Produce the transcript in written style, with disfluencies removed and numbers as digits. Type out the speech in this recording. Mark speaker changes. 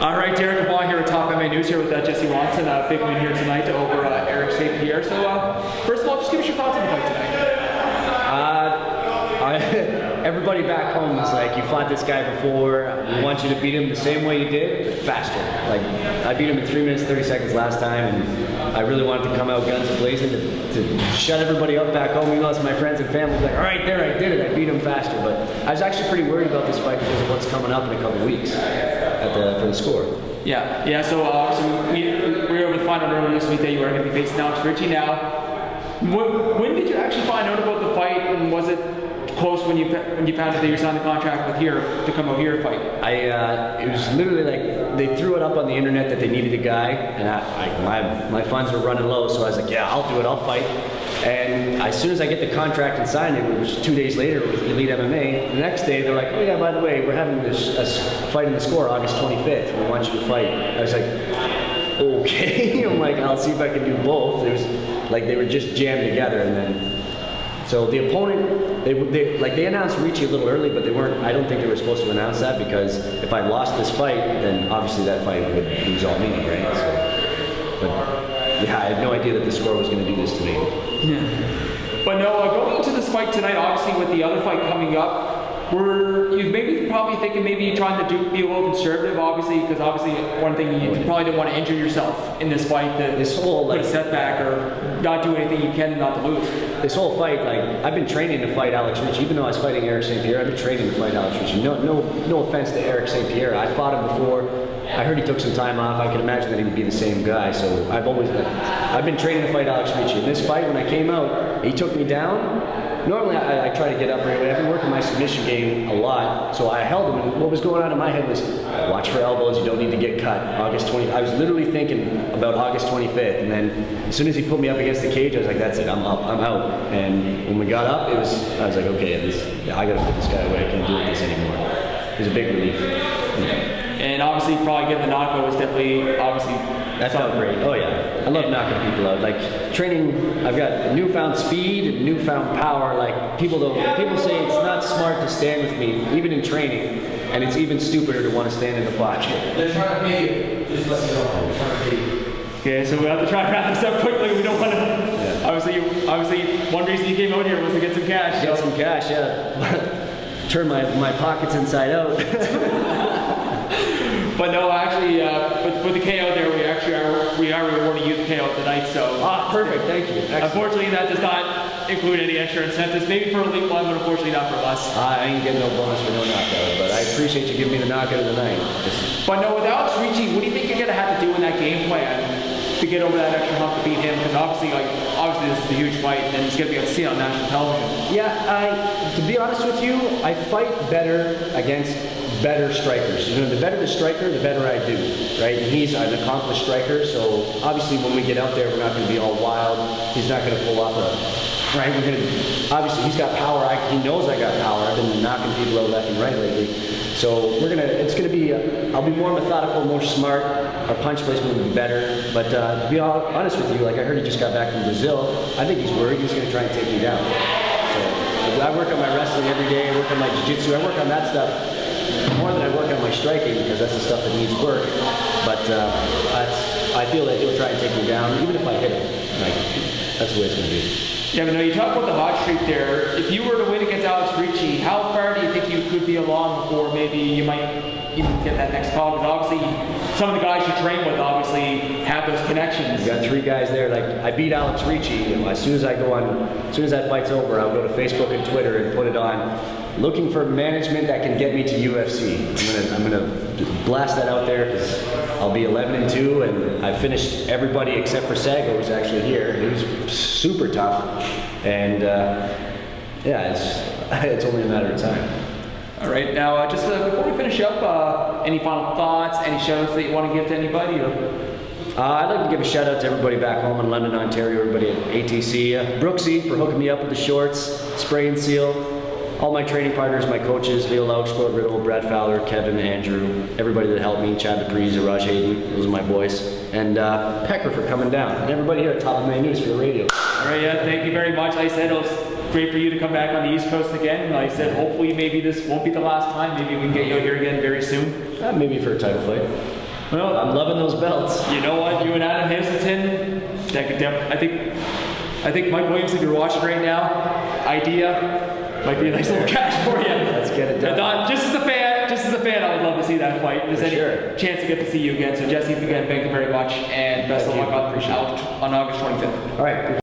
Speaker 1: All right, Derek Kabal here with Top MMA News here with Jesse Ronson, big win here tonight over Eric St. Pierre. So, first of all, just give us your thoughts on the fight tonight.
Speaker 2: Everybody back home is like, you fought this guy before, we want you to beat him the same way you did, but faster. Like, I beat him in 3 minutes 30 seconds last time, and I really wanted to come out guns blazing to shut everybody up back home. Even though my friends and family were like, all right, there, I did it, I beat him faster. But I was actually pretty worried about this fight because of what's coming up in a couple weeks for the score.
Speaker 1: Yeah. So we were over the final earlier this week that you were going to be facing Alex Ritchie. Now, when did you actually find out about the fight, and was it close when you found out that you signed the contract with here to come out here and fight?
Speaker 2: It was literally like they threw it up on the internet that they needed a guy, and my funds were running low, so I was like, yeah, I'll do it, I'll fight. And as soon as I get the contract and sign it, which was 2 days later with Elite MMA, the next day they're like, oh yeah, by the way, we're having this fight in the score August 25th. We want you to fight. I was like, okay. I'm like, I'll see if I can do both. It was like they were just jammed together, and then. So the opponent, they announced Ricci a little early, but they weren't. I don't think they were supposed to announce that, because if I lost this fight, then obviously that fight would lose all meaning, right? So, but yeah, I had no idea that the score was going to do this to me.
Speaker 1: Yeah. But no, going into this fight tonight, obviously with the other fight coming up, were you maybe probably thinking maybe trying to be a little conservative, obviously, because obviously one thing you probably didn't want to injure yourself in this fight, this whole put a setback or not do anything you can not to lose.
Speaker 2: This whole fight, like, I've been training to fight Alex Ritchie. Even though I was fighting Eric St. Pierre, I've been training to fight Alex Ritchie. No offense to Eric St. Pierre. I fought him before. I heard he took some time off. I can imagine that he would be the same guy. So I've been training to fight Alex Ritchie. In this fight, when I came out, he took me down. Normally, I try to get up right away. I've been working my submission game a lot, so I held him, and what was going on in my head was, watch for elbows, you don't need to get cut. August 20th, I was literally thinking about August 25th, and then as soon as he put me up against the cage, I was like, that's it, I'm up, I'm out. And when we got up, I was like, okay, I gotta put this guy away, I can't deal with this anymore. It was a big relief.
Speaker 1: And obviously, probably getting the knockout was definitely, obviously,
Speaker 2: that felt great. Oh yeah, I love knocking people out. Like training, I've got newfound speed and newfound power. Like people say it's not smart to stand with me, even in training, and it's even stupider to want to stand in the pocket.
Speaker 3: They're trying to pay you. Just let me know. They're trying to pay you.
Speaker 1: Okay, so we have to try to wrap this up quickly. We don't want to. Yeah. Obviously, one reason you came out here was to get some cash.
Speaker 2: Get some cash, yeah. Turn my pockets inside out.
Speaker 1: But no, actually, with the KO there, we are rewarding you the KO tonight. So
Speaker 2: perfect, thank you. Excellent.
Speaker 1: Unfortunately, that does not include any extra incentives. Maybe for Elite One, but unfortunately not for us.
Speaker 2: I ain't getting no bonus for no knockout, but I appreciate you giving me the knockout of the night.
Speaker 1: But no, with Alex Ritchie, what do you think you're gonna have to do in that game plan to get over that extra hump to beat him? Because obviously this is a huge fight, and he's gonna be able to see it on national television.
Speaker 2: Yeah, to be honest with you, I fight better against better strikers. You know, the better the striker, the better I do, right? And he's an accomplished striker, so obviously when we get out there, we're not going to be all wild. He's not going to pull off right? Obviously he's got power. He knows I got power. I've been knocking people out left and right lately. So it's going to be, I'll be more methodical, more smart. Our punch placement will be better. But to be honest with you, like I heard he just got back from Brazil. I think he's worried he's going to try and take me down. So I work on my wrestling every day. I work on my jiu-jitsu. I work on that stuff more than I work on my striking, because that's the stuff that needs work. But I feel that he'll try and take me down, even if I hit him. Like, that's the way it's going to be.
Speaker 1: Yeah, but no, you talk about the hot streak there. If you were to win against Alex Ritchie, how far do you think you could be along before maybe you might even get that next call? Because obviously, some of the guys you train with obviously have those connections.
Speaker 2: You got 3 guys there. Like, I beat Alex Ritchie, and as soon as that fight's over, I'll go to Facebook and Twitter and put it on. Looking for management that can get me to UFC. I'm gonna blast that out there, because I'll be 11-2, and I finished everybody except for Sago, who's actually here. He was super tough, and yeah, it's only a matter of time.
Speaker 1: All right, now just before we finish up, any final thoughts, any shout-outs that you want to give to anybody?
Speaker 2: I'd like to give a shout out to everybody back home in London, Ontario, everybody at ATC, Brooksy for hooking me up with the shorts, Spray and Seal. All my training partners, my coaches, Leo Laux, Gord Riddle, Brad Fowler, Kevin, Andrew, everybody that helped me, Chad DePreez, Raj Hayden, those are my boys, and Pecker for coming down, and everybody here at Top MMA News for the radio.
Speaker 1: All right, yeah, thank you very much. Like I said, it was great for you to come back on the East Coast again. Like I said, hopefully maybe this won't be the last time. Maybe we can get you out here again very soon.
Speaker 2: Maybe for a title fight.
Speaker 1: Well,
Speaker 2: I'm loving those belts.
Speaker 1: you know what? You and Adam Hamilton, that could I think Mike Williams, if you're watching right now, idea might be a nice little catch for you.
Speaker 2: Let's get it done.
Speaker 1: I thought, just as a fan, I would love to see that fight. If there's any chance to get to see you again. So Jesse, again, thank you very much, and best of luck on August 25th.
Speaker 2: All right.